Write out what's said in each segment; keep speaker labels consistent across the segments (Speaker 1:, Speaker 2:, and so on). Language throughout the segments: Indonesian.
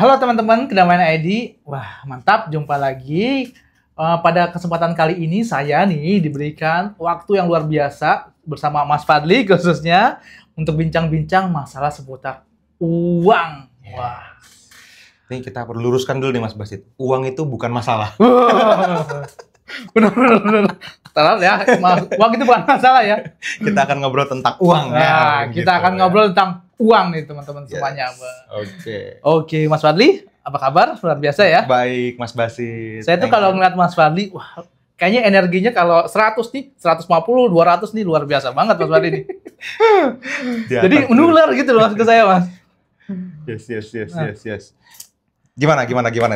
Speaker 1: Halo teman-teman, Kedamaian ID. Wah, mantap jumpa lagi. Pada kesempatan kali ini saya nih diberikan waktu yang luar biasa bersama Mas Fadli khususnya untuk bincang-bincang masalah seputar uang. Wah.
Speaker 2: Ini kita perlu luruskan dulu nih Mas Basit. Uang itu bukan masalah.
Speaker 1: Benar. Salah ya, uang itu bukan masalah ya.
Speaker 2: Kita akan ngobrol tentang uang.
Speaker 1: Nah, kita akan ngobrol tentang uang nih teman-teman semuanya. Oke, Mas Fadli, apa kabar? Luar biasa ya.
Speaker 2: Baik, Mas Basit.
Speaker 1: Saya tuh kalau ngeliat Mas Fadli, wah, kayaknya energinya kalau 100 nih, 150, 200 nih luar biasa banget Mas Fadli nih. Jadi menular gitu loh ke saya, Mas.
Speaker 2: Yes. Gimana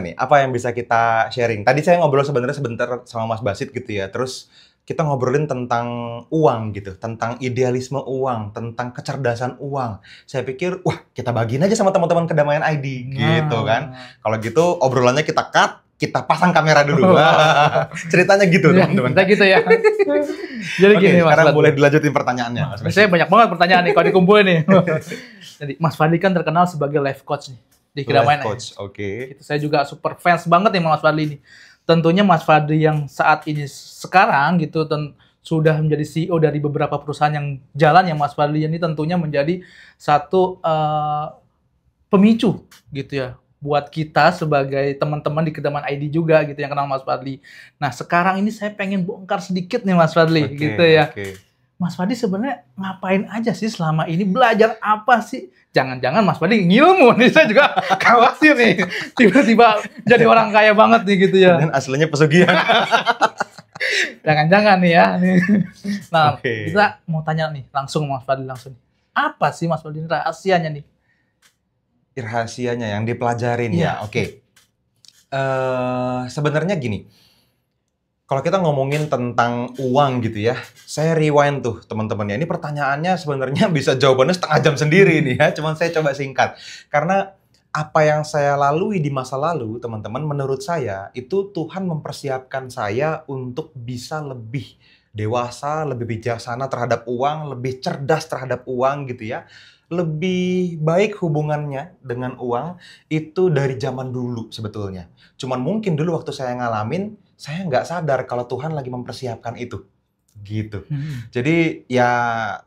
Speaker 2: nih? Apa yang bisa kita sharing? Tadi saya ngobrol sebenarnya sebentar sama Mas Basit gitu ya. Terus kita ngobrolin tentang uang gitu, tentang idealisme uang, tentang kecerdasan uang. Saya pikir, wah kita bagiin aja sama teman-teman Kedamaian ID gitu kan. Kalau gitu obrolannya kita cut, kita pasang kamera dulu. Ceritanya gitu teman-teman.
Speaker 1: Kita gitu ya. Jadi gini Mas.
Speaker 2: Sekarang boleh dilanjutin pertanyaannya. Mas
Speaker 1: saya banyak banget pertanyaan nih kalau dikumpulin nih. Jadi Mas Fadli kan terkenal sebagai life coach nih di Kedamaian ID.
Speaker 2: Oke.
Speaker 1: Saya juga super fans banget nih Mas Fadli nih. Tentunya Mas Fadli yang saat ini sekarang gitu sudah menjadi CEO dari beberapa perusahaan yang jalan, yang Mas Fadli ini tentunya menjadi satu pemicu gitu ya buat kita sebagai teman-teman di Kedamaian ID juga gitu yang kenal Mas Fadli. Nah sekarang ini saya pengen bongkar sedikit nih Mas Fadli gitu ya. Mas Fadli sebenarnya ngapain aja sih selama ini? Belajar apa sih? Jangan-jangan Mas Fadli ngilmu nih, saya juga khawatir nih. Tiba-tiba jadi orang kaya banget nih gitu ya.
Speaker 2: Dan aslinya pesugihan.
Speaker 1: Jangan-jangan nih ya. Nah, kita mau tanya nih langsung Mas Fadli langsung. Apa sih Mas Fadli rahasianya nih?
Speaker 2: Rahasianya yang dipelajarin ya. Oke. Sebenarnya gini. Kalau kita ngomongin tentang uang gitu ya, saya rewind tuh teman-teman ya. Ini pertanyaannya sebenarnya bisa jawabannya setengah jam sendiri nih ya. Cuman saya coba singkat. Karena apa yang saya lalui di masa lalu, teman-teman, menurut saya itu Tuhan mempersiapkan saya untuk bisa lebih dewasa, lebih bijaksana terhadap uang, lebih cerdas terhadap uang gitu ya. Lebih baik hubungannya dengan uang itu dari zaman dulu sebetulnya. Cuman mungkin dulu waktu saya ngalamin, saya nggak sadar kalau Tuhan lagi mempersiapkan itu. Gitu. Jadi ya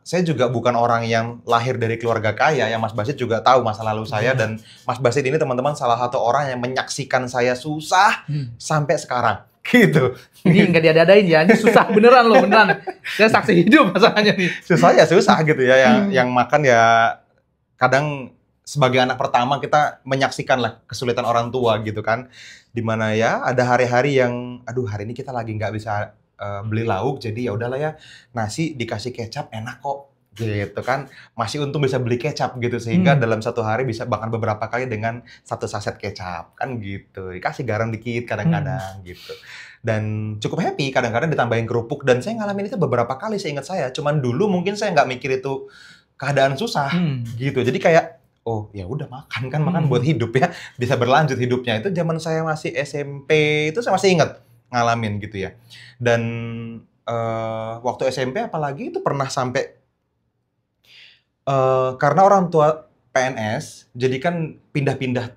Speaker 2: saya juga bukan orang yang lahir dari keluarga kaya. Yang Mas Basit juga tahu masa lalu saya. Dan Mas Basit ini teman-teman salah satu orang yang menyaksikan saya susah sampai sekarang. Gitu.
Speaker 1: Ini nggak diada-adain ya, ini susah beneran loh, beneran. Saya saksi hidup masalahnya nih.
Speaker 2: Susah ya susah gitu ya, yang makan ya kadang sebagai anak pertama kita menyaksikan lah kesulitan orang tua gitu kan. Dimana ya ada hari-hari yang, aduh hari ini kita lagi nggak bisa beli lauk, jadi ya udahlah ya nasi dikasih kecap enak kok. Gitu kan, masih untung bisa beli kecap gitu sehingga dalam satu hari bisa bahkan beberapa kali dengan satu saset kecap kan gitu, dikasih garam dikit kadang-kadang gitu dan cukup happy, kadang-kadang ditambahin kerupuk dan saya ngalamin itu beberapa kali seingat saya, cuman dulu mungkin saya nggak mikir itu keadaan susah gitu, jadi kayak oh ya udah makan buat hidup ya, bisa berlanjut hidupnya. Itu zaman saya masih SMP itu saya masih ingat ngalamin gitu ya. Dan waktu SMP apalagi itu pernah sampai karena orang tua PNS, jadi kan pindah-pindah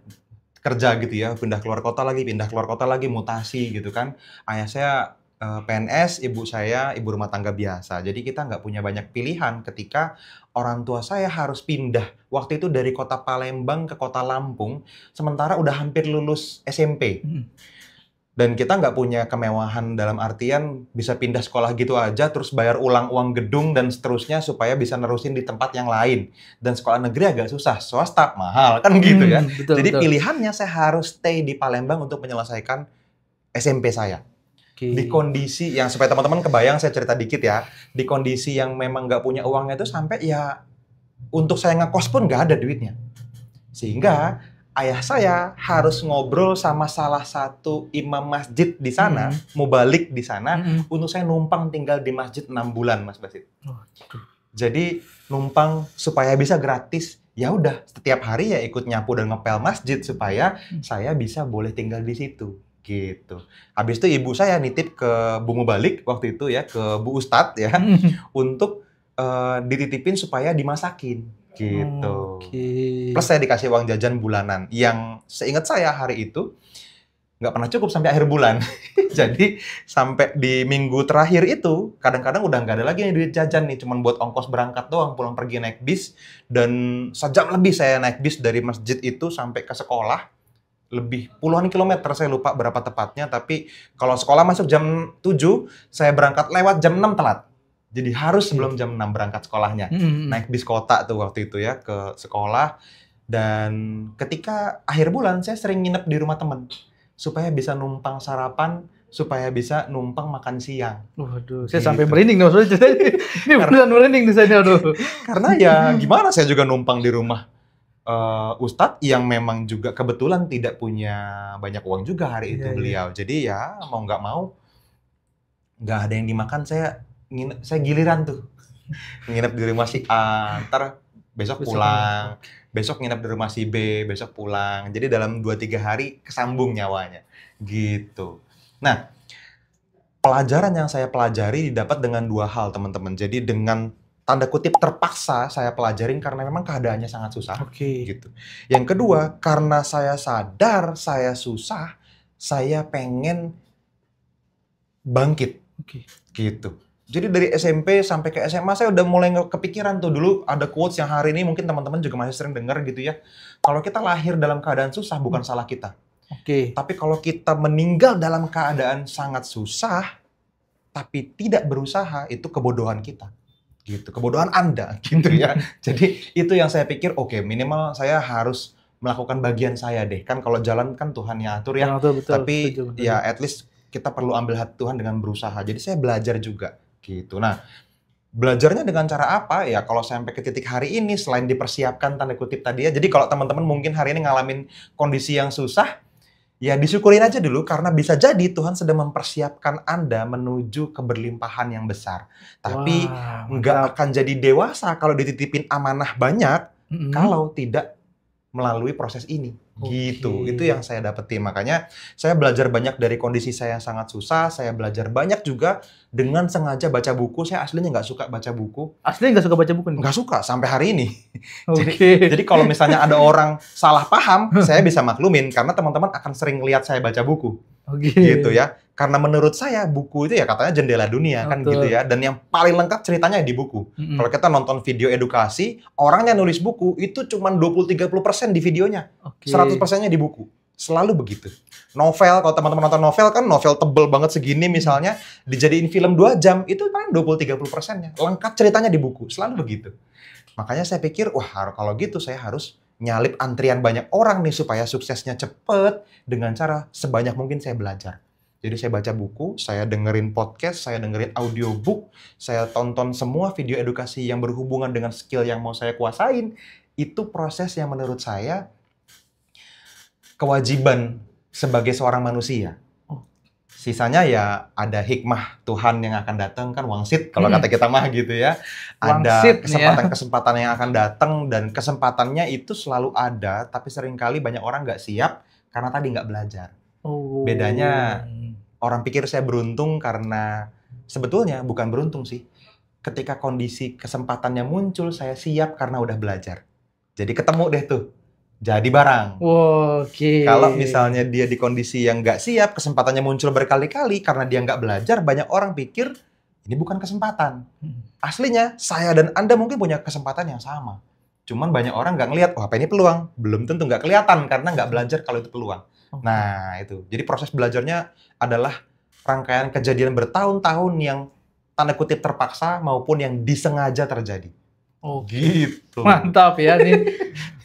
Speaker 2: kerja gitu ya, pindah keluar kota lagi, mutasi gitu kan. Ayah saya PNS, ibu saya ibu rumah tangga biasa. Jadi kita nggak punya banyak pilihan ketika orang tua saya harus pindah. Waktu itu dari kota Palembang ke kota Lampung, sementara udah hampir lulus SMP. Dan kita nggak punya kemewahan dalam artian bisa pindah sekolah gitu aja, terus bayar ulang uang gedung dan seterusnya supaya bisa nerusin di tempat yang lain. Dan sekolah negeri agak susah, swasta mahal kan gitu ya. Jadi pilihannya saya harus stay di Palembang untuk menyelesaikan SMP saya. Di kondisi yang, supaya teman-teman kebayang, saya cerita dikit ya. Di kondisi yang memang nggak punya uangnya itu sampai ya untuk saya ngekos pun nggak ada duitnya. Sehingga ayah saya harus ngobrol sama salah satu imam masjid di sana, mubalik di sana, untuk saya numpang tinggal di masjid 6 bulan, Mas Basit. Jadi numpang supaya bisa gratis. Ya udah, setiap hari ya ikut nyapu dan ngepel masjid supaya saya bisa boleh tinggal di situ. Gitu. Habis itu ibu saya nitip ke Bu Mubalik waktu itu ya, ke Bu Ustadz ya, untuk dititipin supaya dimasakin. gitu.
Speaker 1: Oke.
Speaker 2: Plus saya dikasih uang jajan bulanan yang seingat saya hari itu nggak pernah cukup sampai akhir bulan. Jadi sampai di minggu terakhir itu kadang-kadang udah nggak ada lagi nih duit jajan nih, cuman buat ongkos berangkat doang, pulang pergi naik bis. Dan sejam lebih saya naik bis dari masjid itu sampai ke sekolah, lebih puluhan kilometer, saya lupa berapa tepatnya, tapi kalau sekolah masuk jam 7, saya berangkat lewat jam 6 telat. Jadi harus sebelum jam 6 berangkat sekolahnya. Naik bis kota tuh waktu itu ya ke sekolah. Dan ketika akhir bulan saya sering nginep di rumah temen supaya bisa numpang sarapan, supaya bisa numpang makan siang.
Speaker 1: Waduh, saya
Speaker 2: Gitu.
Speaker 1: sampai merinding nih maksudnya ceritanya. Ini beneran merinding di sana, aduh.
Speaker 2: Karena ya gimana, saya juga numpang di rumah Ustadz yang memang juga kebetulan tidak punya banyak uang juga hari itu
Speaker 1: Iya, iya.
Speaker 2: beliau. Jadi ya mau nggak mau, nggak ada yang dimakan, saya giliran tuh. Nginep di rumah si A, ntar besok
Speaker 1: Besok
Speaker 2: pulang. Besok nginep di rumah si B, besok pulang. Jadi dalam 2-3 hari kesambung nyawanya. Gitu. Nah, pelajaran yang saya pelajari didapat dengan 2 hal, teman-teman. Jadi dengan tanda kutip terpaksa saya pelajarin karena memang keadaannya sangat susah.
Speaker 1: Oke.
Speaker 2: Gitu. Yang kedua, karena saya sadar saya susah, saya pengen bangkit.
Speaker 1: Oke.
Speaker 2: Gitu. Jadi dari SMP sampai ke SMA saya udah mulai kepikiran tuh. Dulu ada quotes yang hari ini mungkin teman-teman juga masih sering dengar gitu ya. Kalau kita lahir dalam keadaan susah bukan salah kita.
Speaker 1: Oke.
Speaker 2: Tapi kalau kita meninggal dalam keadaan sangat susah tapi tidak berusaha, itu kebodohan kita. Gitu. Kebodohan Anda gitu ya. Jadi itu yang saya pikir, oke, minimal saya harus melakukan bagian saya deh. Kan kalau jalan kan Tuhan yang atur ya.
Speaker 1: Betul,
Speaker 2: Tapi
Speaker 1: setuju.
Speaker 2: ya at least kita perlu ambil hati Tuhan dengan berusaha. Jadi saya belajar juga gitu. Nah, belajarnya dengan cara apa? Ya kalau sampai ke titik hari ini selain dipersiapkan tanda kutip tadi ya. Jadi kalau teman-teman mungkin hari ini ngalamin kondisi yang susah, ya disyukurin aja dulu karena bisa jadi Tuhan sedang mempersiapkan Anda menuju keberlimpahan yang besar. Tapi
Speaker 1: Wah,
Speaker 2: nggak
Speaker 1: mantap.
Speaker 2: akan jadi dewasa kalau dititipin amanah banyak kalau tidak melalui proses ini. Gitu.
Speaker 1: Oke.
Speaker 2: Itu yang saya dapetin. Makanya saya belajar banyak dari kondisi saya yang sangat susah. Saya belajar banyak juga dengan sengaja baca buku. Saya aslinya nggak suka baca buku.
Speaker 1: Aslinya nggak suka baca buku nih?
Speaker 2: Nggak suka sampai hari ini.
Speaker 1: Oke.
Speaker 2: Jadi kalau misalnya ada orang salah paham, saya bisa maklumin karena teman-teman akan sering lihat saya baca buku.
Speaker 1: Oke.
Speaker 2: Gitu ya. Karena menurut saya buku itu ya katanya jendela dunia kan
Speaker 1: Betul.
Speaker 2: gitu ya. Dan yang paling lengkap ceritanya di buku. Kalau kita nonton video edukasi, orangnya nulis buku itu cuma 20-30% di videonya.
Speaker 1: Oke.
Speaker 2: 100%-nya di buku. Selalu begitu. Novel, kalau teman-teman nonton novel kan novel tebel banget segini misalnya, dijadiin film 2 jam, itu kan 20-30%-nya. Lengkap ceritanya di buku. Selalu begitu. Makanya saya pikir, wah kalau gitu saya harus nyalip antrian banyak orang nih supaya suksesnya cepet dengan cara sebanyak mungkin saya belajar. Jadi saya baca buku, saya dengerin podcast, saya dengerin audiobook, saya tonton semua video edukasi yang berhubungan dengan skill yang mau saya kuasain. Itu proses yang menurut saya kewajiban sebagai seorang manusia. Sisanya ya ada hikmah Tuhan yang akan datang, kan wangsit kalau kata kita mah gitu ya. Ada
Speaker 1: Wangsit nih ya.
Speaker 2: kesempatan-kesempatan yang akan datang dan kesempatannya itu selalu ada, tapi seringkali banyak orang nggak siap karena tadi nggak belajar.
Speaker 1: Oh.
Speaker 2: Bedanya orang pikir saya beruntung karena sebetulnya bukan beruntung sih. Ketika kondisi kesempatannya muncul, saya siap karena udah belajar. Jadi ketemu deh tuh. Jadi barang.
Speaker 1: Oke.
Speaker 2: Kalau misalnya dia di kondisi yang nggak siap, kesempatannya muncul berkali-kali karena dia nggak belajar, banyak orang pikir ini bukan kesempatan. Aslinya, saya dan Anda mungkin punya kesempatan yang sama. Cuman banyak orang nggak ngelihat, oh apa ini peluang? Belum tentu nggak kelihatan karena nggak belajar kalau itu peluang. Nah itu, jadi proses belajarnya adalah rangkaian kejadian bertahun-tahun yang tanda kutip terpaksa maupun yang disengaja terjadi.
Speaker 1: Oh
Speaker 2: gitu.
Speaker 1: Mantap ya nih.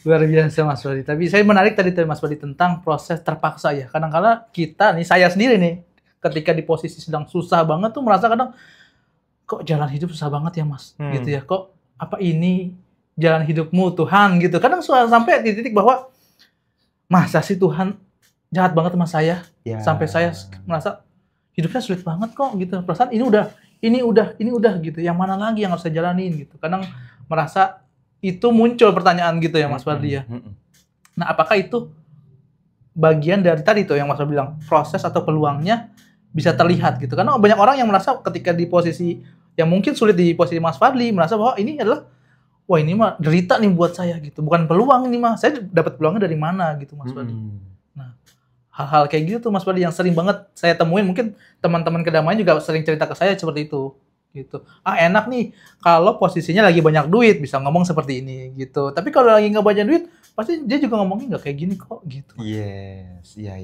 Speaker 1: Luar biasa Mas Fadli. Tapi saya menarik tadi Mas Fadli tentang proses terpaksa ya. Kadang-kadang kita nih, saya sendiri nih, ketika di posisi sedang susah banget tuh merasa kadang, kok jalan hidup susah banget ya Mas? Gitu ya. Kok apa ini jalan hidupmu Tuhan gitu. Kadang sampai di titik bahwa, masa sih Tuhan jahat banget sama saya?
Speaker 2: Ya.
Speaker 1: Sampai saya merasa hidupnya sulit banget kok gitu. Perasaan ini udah gitu. Yang mana lagi yang harus saya jalanin gitu. Kadang merasa itu muncul pertanyaan gitu ya Mas Fadli ya. Nah, apakah itu bagian dari tadi tuh yang Mas Fadli bilang, proses atau peluangnya bisa terlihat gitu. Karena banyak orang yang merasa ketika di posisi yang mungkin sulit di posisi Mas Fadli, merasa bahwa ini adalah wah ini mah derita nih buat saya gitu. Bukan peluang ini mah, saya dapat peluangnya dari mana gitu Mas Fadli. Nah, hal-hal kayak gitu tuh Mas Fadli yang sering banget saya temuin. Mungkin teman-teman kedamaian juga sering cerita ke saya seperti itu. Gitu. Enak nih kalau posisinya lagi banyak duit bisa ngomong seperti ini gitu. Tapi kalau lagi nggak banyak duit, pasti dia juga ngomongnya nggak kayak gini kok gitu.
Speaker 2: Yes, iya.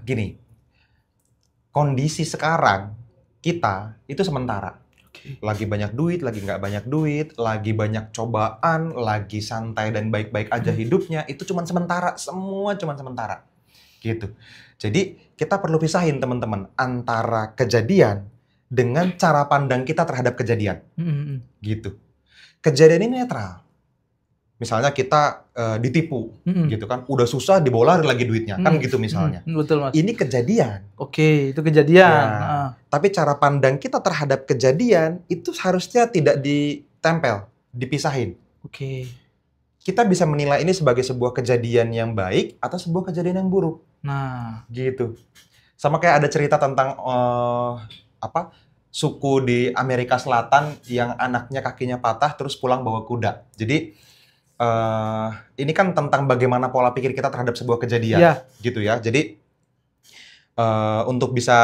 Speaker 2: Gini, kondisi sekarang kita itu sementara. Lagi banyak duit, lagi nggak banyak duit, lagi banyak cobaan, lagi santai dan baik-baik aja hidupnya, itu cuma sementara, semua cuma sementara. Gitu. Jadi kita perlu pisahin teman-teman antara kejadian dengan cara pandang kita terhadap kejadian. Gitu. Kejadian ini netral. Misalnya kita ditipu, gitu kan, udah susah dibawa lari lagi duitnya, kan gitu misalnya.
Speaker 1: Betul Mas.
Speaker 2: Ini kejadian.
Speaker 1: Oke, itu kejadian.
Speaker 2: Ya, tapi cara pandang kita terhadap kejadian itu harusnya tidak ditempel, dipisahin.
Speaker 1: Oke.
Speaker 2: Kita bisa menilai ini sebagai sebuah kejadian yang baik atau sebuah kejadian yang buruk.
Speaker 1: Nah,
Speaker 2: gitu. Sama kayak ada cerita tentang suku di Amerika Selatan yang anaknya kakinya patah terus pulang bawa kuda. Jadi ini kan tentang bagaimana pola pikir kita terhadap sebuah kejadian, gitu ya. Jadi untuk bisa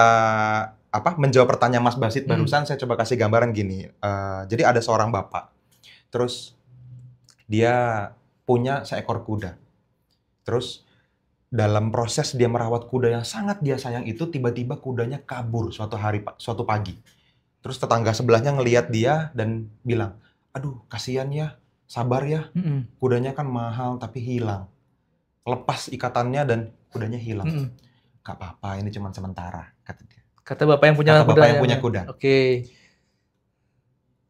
Speaker 2: menjawab pertanyaan Mas Basit barusan, saya coba kasih gambaran gini. Jadi ada seorang bapak, terus dia punya seekor kuda. Terus dalam proses dia merawat kuda yang sangat dia sayang itu, tiba-tiba kudanya kabur suatu pagi. Terus tetangga sebelahnya ngelihat dia dan bilang, aduh kasihan ya. Sabar ya, kudanya kan mahal tapi hilang. Lepas ikatannya dan kudanya hilang. Gak apa-apa, ini cuma sementara, kata dia.
Speaker 1: Kata bapak yang punya kuda.
Speaker 2: Bapak yang punya kuda.
Speaker 1: Oke.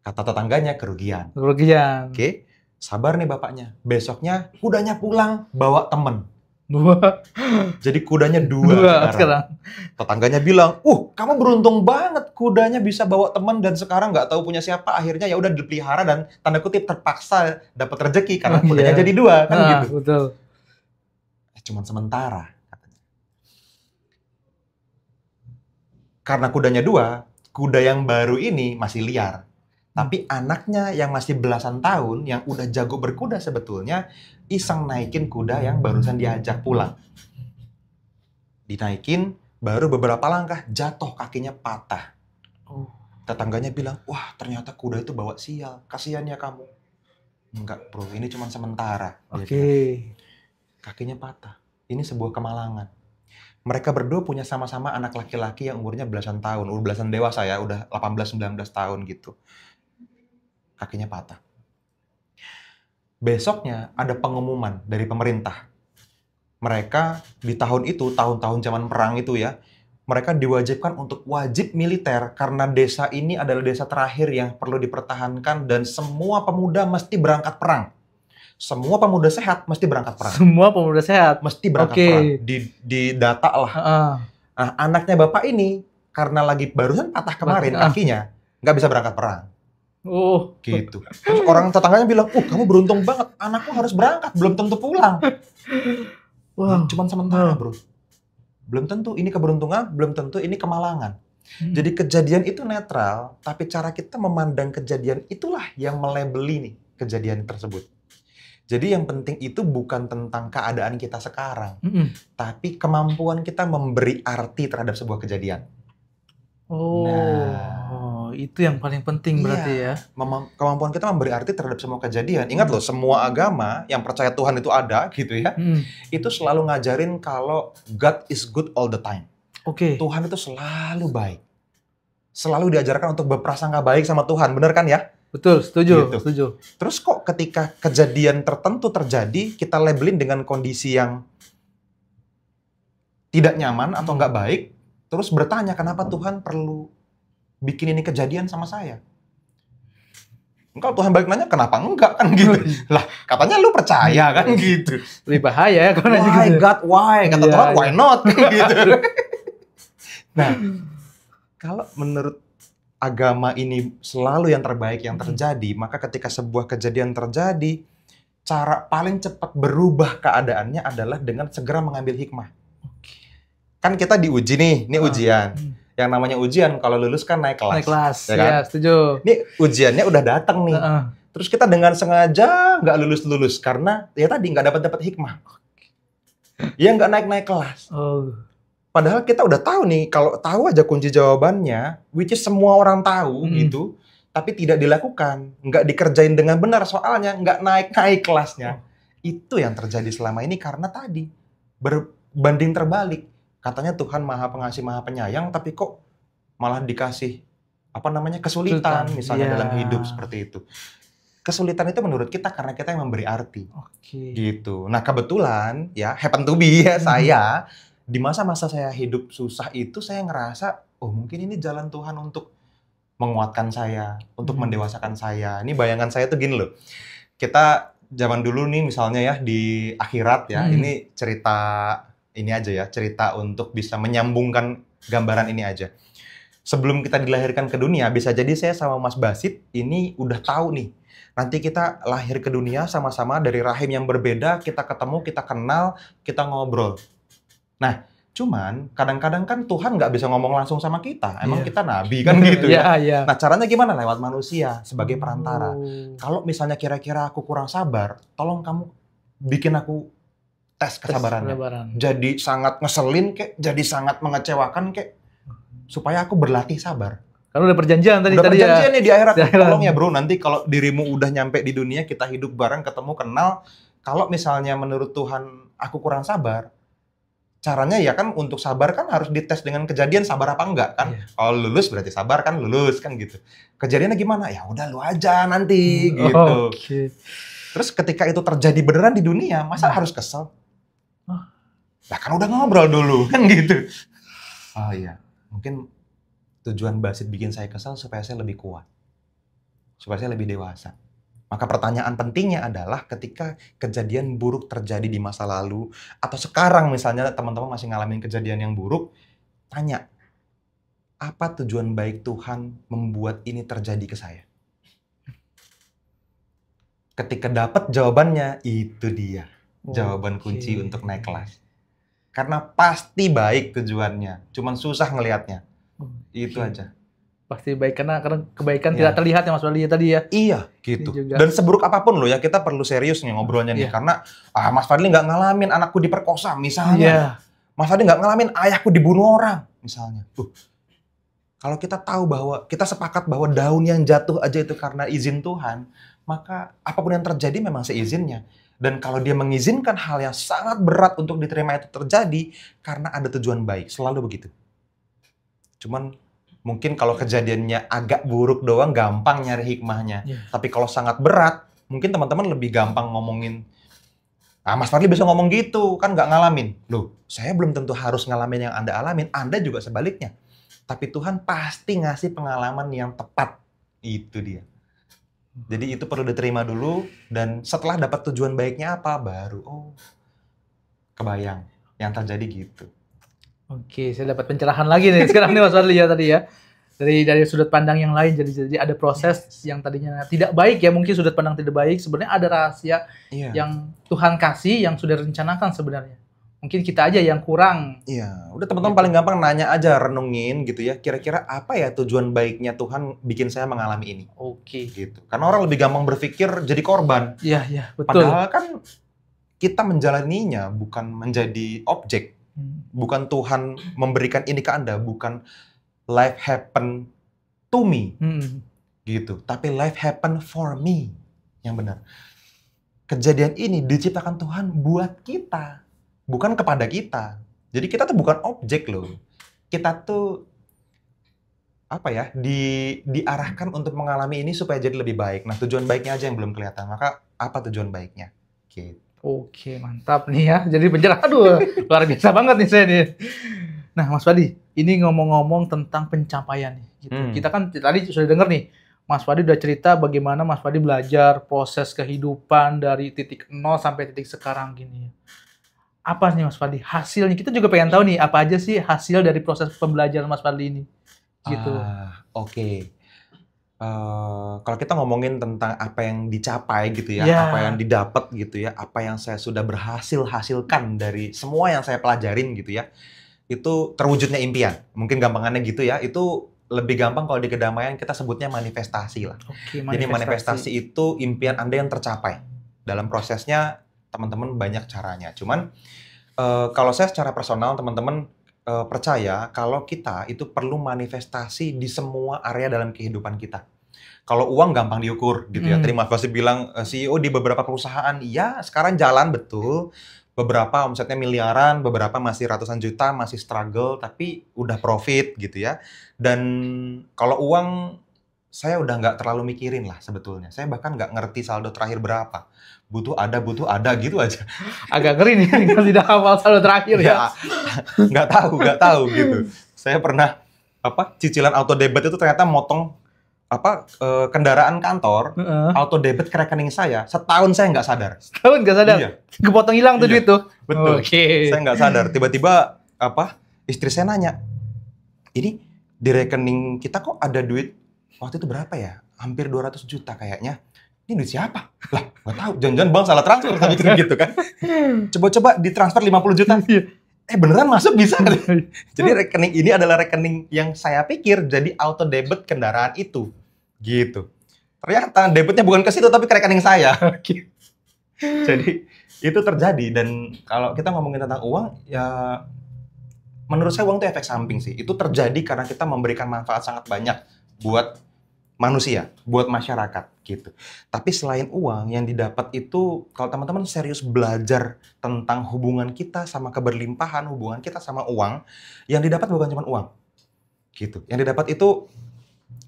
Speaker 2: Kata tetangganya kerugian.
Speaker 1: Oke,
Speaker 2: sabar nih bapaknya. Besoknya kudanya pulang bawa temen.
Speaker 1: 2.
Speaker 2: Jadi kudanya 2 sekarang. Tetangganya bilang, kamu beruntung banget kudanya bisa bawa teman dan sekarang nggak tahu punya siapa. Akhirnya ya udah dipelihara dan tanda kutip terpaksa dapat rezeki karena kudanya jadi 2 kan gitu.
Speaker 1: Betul.
Speaker 2: Cuman sementara katanya. Karena kudanya 2, kuda yang baru ini masih liar. Tapi anaknya yang masih belasan tahun, yang udah jago berkuda sebetulnya, iseng naikin kuda yang barusan diajak pulang. Dinaikin, baru beberapa langkah, jatuh kakinya patah. Tetangganya bilang, wah ternyata kuda itu bawa sial, kasihan ya kamu. Enggak bro, ini cuma sementara.
Speaker 1: Oke.
Speaker 2: Kakinya patah, ini sebuah kemalangan. Mereka berdua punya sama-sama anak laki-laki yang umurnya belasan tahun, belasan dewasa ya, udah 18-19 tahun gitu. Kakinya patah. Besoknya ada pengumuman dari pemerintah. Mereka di tahun itu, tahun-tahun zaman perang itu ya, mereka diwajibkan untuk wajib militer karena desa ini adalah desa terakhir yang perlu dipertahankan dan semua pemuda mesti berangkat perang. Semua pemuda sehat mesti berangkat perang.
Speaker 1: Semua pemuda sehat
Speaker 2: mesti berangkat perang. Di data lah. Nah, anaknya bapak ini karena lagi barusan patah kemarin kakinya, nggak bisa berangkat perang. Gitu. Terus orang tetangganya bilang, kamu beruntung banget, anakmu harus berangkat, belum tentu pulang. Cuman sementara bro. Belum tentu ini keberuntungan, belum tentu ini kemalangan. Jadi kejadian itu netral, tapi cara kita memandang kejadian itulah yang melabeli nih kejadian tersebut. Jadi yang penting itu bukan tentang keadaan kita sekarang, tapi kemampuan kita memberi arti terhadap sebuah kejadian.
Speaker 1: Itu yang paling penting berarti ya.
Speaker 2: Kemampuan kita memberi arti terhadap semua kejadian. Ingat loh, semua agama yang percaya Tuhan itu ada gitu ya, itu selalu ngajarin kalau God is good all the time. Tuhan itu selalu baik. Selalu diajarkan untuk berprasangka baik sama Tuhan, bener kan ya?
Speaker 1: Betul, setuju,
Speaker 2: gitu.
Speaker 1: setuju.
Speaker 2: Terus kok ketika kejadian tertentu terjadi, kita labelin dengan kondisi yang tidak nyaman atau nggak baik, terus bertanya kenapa Tuhan perlu bikin ini kejadian sama saya? Kalau Tuhan balik nanya, kenapa enggak kan gitu? Lah, katanya lu percaya kan gitu.
Speaker 1: Lebih bahaya ya kalau nanya
Speaker 2: Why
Speaker 1: gitu.
Speaker 2: God, why? Kata Tuhan, why not? Gitu. Nah, kalau menurut agama ini selalu yang terbaik yang terjadi, maka ketika sebuah kejadian terjadi, cara paling cepat berubah keadaannya adalah dengan segera mengambil hikmah. Kan kita diuji nih, ini ujian. Yang namanya ujian, kalau lulus kan naik kelas.
Speaker 1: Naik kelas,
Speaker 2: Ya kan?
Speaker 1: ya setuju.
Speaker 2: Ini ujiannya udah datang nih.
Speaker 1: Heeh.
Speaker 2: Terus kita dengan sengaja nggak lulus-lulus karena ya tadi nggak dapat hikmah. Ya nggak naik-naik kelas.
Speaker 1: Oh,
Speaker 2: Padahal kita udah tahu nih, kalau tahu aja kunci jawabannya, which is semua orang tahu gitu, tapi tidak dilakukan, nggak dikerjain dengan benar soalnya nggak naik-naik kelasnya. Itu yang terjadi selama ini karena tadi berbanding terbalik. Katanya Tuhan Maha Pengasih, Maha Penyayang, tapi kok malah dikasih kesulitan misalnya dalam hidup seperti itu. Kesulitan itu menurut kita karena kita yang memberi arti. Gitu. Nah, kebetulan ya happen to be ya saya di masa-masa saya hidup susah itu saya ngerasa mungkin ini jalan Tuhan untuk menguatkan saya, untuk mendewasakan saya. Ini bayangan saya tuh gini loh. Kita zaman dulu nih misalnya ya di akhirat ya, ini cerita ini aja ya, cerita untuk bisa menyambungkan gambaran ini aja. Sebelum kita dilahirkan ke dunia, bisa jadi saya sama Mas Basit ini udah tahu nih. Nanti kita lahir ke dunia sama-sama dari rahim yang berbeda, kita ketemu, kita kenal, kita ngobrol. Nah, cuman kadang-kadang kan Tuhan nggak bisa ngomong langsung sama kita. Emang kita nabi kan gitu ya. Nah, caranya gimana? Lewat manusia sebagai perantara. Kalau misalnya kira-kira aku kurang sabar, tolong kamu bikin aku tes kesabarannya. Jadi sangat ngeselin kek, jadi sangat mengecewakan kek, supaya aku berlatih sabar.
Speaker 1: Karena udah perjanjian tadi.
Speaker 2: Udah perjanjian
Speaker 1: ya.
Speaker 2: Nih di akhirat. Tolong ya bro, nanti kalau dirimu udah nyampe di dunia, kita hidup bareng, ketemu, kenal. Kalau misalnya menurut Tuhan aku kurang sabar, caranya ya kan untuk sabar kan harus dites dengan kejadian sabar apa enggak kan. Kalau lulus berarti sabar kan lulus kan gitu. Kejadiannya gimana? Ya udah lu aja nanti gitu. Terus ketika itu terjadi beneran di dunia, masa harus kesel? Lah kan udah ngobrol dulu kan gitu. Oh iya, mungkin tujuan Basit bikin saya kesal supaya saya lebih kuat. Supaya saya lebih dewasa. Maka pertanyaan pentingnya adalah ketika kejadian buruk terjadi di masa lalu, atau sekarang misalnya teman-teman masih ngalamin kejadian yang buruk, tanya, apa tujuan baik Tuhan membuat ini terjadi ke saya? Ketika dapat jawabannya, itu dia jawaban kunci untuk naik kelas. Karena pasti baik tujuannya, cuman susah ngelihatnya. Itu aja.
Speaker 1: Pasti baik karena kebaikan tidak terlihat ya Mas Fadli tadi ya.
Speaker 2: Iya, gitu. Dan seburuk apapun loh ya, kita perlu serius nih ngobrolnya nih. Karena Mas Fadli nggak ngalamin anakku diperkosa misalnya. Mas Fadli nggak ngalamin ayahku dibunuh orang misalnya. Kalau kita tahu bahwa, kita sepakat bahwa daun yang jatuh aja itu karena izin Tuhan, maka apapun yang terjadi memang seizinnya. Dan kalau dia mengizinkan hal yang sangat berat untuk diterima itu terjadi, karena ada tujuan baik. Selalu begitu. Cuman mungkin kalau kejadiannya agak buruk doang, gampang nyari hikmahnya. Tapi kalau sangat berat, mungkin teman-teman lebih gampang ngomongin, Mas Fadli bisa ngomong gitu, kan nggak ngalamin. Loh, saya belum tentu harus ngalamin yang Anda alamin, Anda juga sebaliknya. Tapi Tuhan pasti ngasih pengalaman yang tepat. Itu dia. Jadi itu perlu diterima dulu, dan setelah dapat tujuan baiknya apa, baru kebayang yang terjadi gitu.
Speaker 1: Oke, saya dapat pencerahan lagi nih sekarang nih Mas Fadli ya tadi ya. Dari sudut pandang yang lain, jadi ada proses yang tadinya tidak baik ya, mungkin sudut pandang tidak baik, sebenarnya ada rahasia yang Tuhan kasih yang sudah rencanakan sebenarnya. Mungkin kita aja yang kurang.
Speaker 2: Iya, udah teman-teman paling gampang nanya aja, renungin gitu ya, kira-kira apa ya tujuan baiknya Tuhan bikin saya mengalami ini. Gitu. Karena orang lebih gampang berpikir jadi korban.
Speaker 1: Iya, betul.
Speaker 2: Padahal kan kita menjalaninya bukan menjadi objek. Bukan Tuhan memberikan ini ke Anda, bukan life happen to me, gitu. Tapi life happen for me, yang benar. Kejadian ini diciptakan Tuhan buat kita, bukan kepada kita. Jadi kita tuh bukan objek loh. Kita tuh diarahkan untuk mengalami ini supaya jadi lebih baik. Nah, tujuan baiknya aja yang belum kelihatan. Maka apa tujuan baiknya? Gitu.
Speaker 1: Oke, mantap nih ya. Jadi penjelasan, luar biasa banget nih saya nih. Nah, Mas Fadli, ini ngomong-ngomong tentang pencapaian nih. Gitu. Kita kan tadi sudah dengar nih, Mas Fadli udah cerita bagaimana Mas Fadli belajar proses kehidupan dari titik 0 sampai titik sekarang gini. Apa nih Mas Fadli hasilnya? Kita juga pengen tahu nih, apa aja sih hasil dari proses pembelajaran Mas Fadli ini? Gitu.
Speaker 2: Oke. Kalau kita ngomongin tentang apa yang dicapai gitu ya, apa yang didapat gitu ya, apa yang saya sudah berhasil hasilkan dari semua yang saya pelajarin gitu ya, itu terwujudnya impian. Mungkin gampangannya gitu ya. Itu lebih gampang kalau di kedamaian kita sebutnya manifestasi lah.
Speaker 1: Oke,
Speaker 2: Jadi manifestasi itu impian Anda yang tercapai. Dalam prosesnya teman-teman banyak caranya. Cuman kalau saya secara personal teman-teman percaya kalau kita itu perlu manifestasi di semua area dalam kehidupan kita. Kalau uang gampang diukur gitu ya. Tadi Mas Basri bilang CEO di beberapa perusahaan, ya sekarang jalan betul. Beberapa omsetnya miliaran, beberapa masih ratusan juta, masih struggle, tapi udah profit gitu ya. Dan kalau uang, saya udah nggak terlalu mikirin lah sebetulnya. Saya bahkan nggak ngerti saldo terakhir berapa. Butuh ada gitu aja.
Speaker 1: Agak ngeri nih, kalau tidak hafal saldo terakhir ya.
Speaker 2: Nggak tahu gitu. Saya pernah cicilan auto debit itu ternyata motong kendaraan kantor, auto debit ke rekening saya, setahun saya nggak sadar.
Speaker 1: Setahun nggak sadar?
Speaker 2: Iya.
Speaker 1: Kepotong hilang tuh duit tuh?
Speaker 2: Betul.
Speaker 1: Oke.
Speaker 2: Saya nggak sadar. Tiba-tiba istri saya nanya, ini di rekening kita kok ada duit waktu itu berapa ya? Hampir 200 juta kayaknya. Ini duit siapa? Lah, nggak tahu. Jangan-jangan bang salah transfer gitu kan. Coba-coba ditransfer 50 juta. Beneran masuk bisa. Jadi rekening ini adalah rekening yang saya pikir jadi auto debit kendaraan itu. Gitu. Ternyata debitnya bukan ke situ tapi ke rekening saya. Jadi itu terjadi, dan kalau kita ngomongin tentang uang ya menurut saya uang itu efek samping sih. Itu terjadi karena kita memberikan manfaat sangat banyak buat manusia, buat masyarakat gitu. Tapi selain uang yang didapat itu, kalau teman-teman serius belajar tentang hubungan kita sama keberlimpahan, hubungan kita sama uang, yang didapat bukan cuma uang. Gitu. Yang didapat itu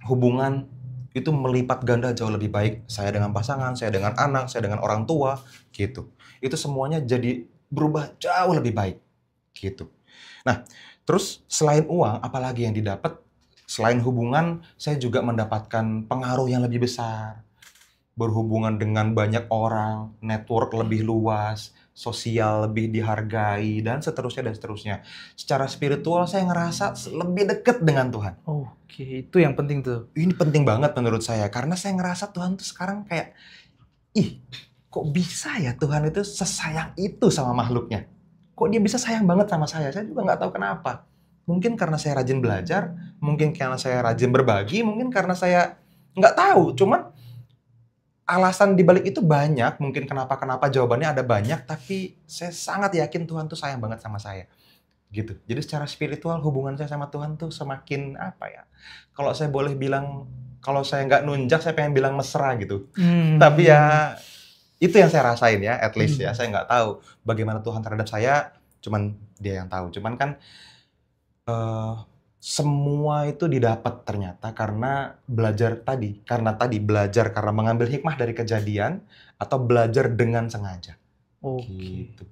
Speaker 2: hubungan itu melipat ganda jauh lebih baik. Saya dengan pasangan, saya dengan anak, saya dengan orang tua, gitu. Itu semuanya jadi berubah jauh lebih baik, gitu. Nah, terus selain uang, apalagi yang didapat? Selain hubungan, saya juga mendapatkan pengaruh yang lebih besar. Berhubungan dengan banyak orang, network lebih luas, sosial lebih dihargai, dan seterusnya dan seterusnya. Secara spiritual saya ngerasa lebih dekat dengan Tuhan.
Speaker 1: Oke, itu yang penting tuh.
Speaker 2: Ini penting banget menurut saya, karena saya ngerasa Tuhan tuh sekarang kayak, kok bisa ya Tuhan itu sesayang itu sama makhluknya? Kok dia bisa sayang banget sama saya? Saya juga nggak tahu kenapa. Mungkin karena saya rajin belajar, mungkin karena saya rajin berbagi, mungkin karena saya nggak tahu. Cuman alasan dibalik itu banyak, mungkin kenapa jawabannya ada banyak, tapi saya sangat yakin Tuhan tuh sayang banget sama saya. Gitu. Jadi secara spiritual hubungan saya sama Tuhan tuh semakin kalau saya boleh bilang, kalau saya nggak nunjak, saya pengen bilang mesra gitu. Tapi ya itu yang saya rasain ya, at least ya. Saya nggak tahu bagaimana Tuhan terhadap saya, cuman Dia yang tahu. Cuman kan semua itu didapat ternyata karena belajar tadi. Karena mengambil hikmah dari kejadian atau belajar dengan sengaja.
Speaker 1: Oke.
Speaker 2: Gitu.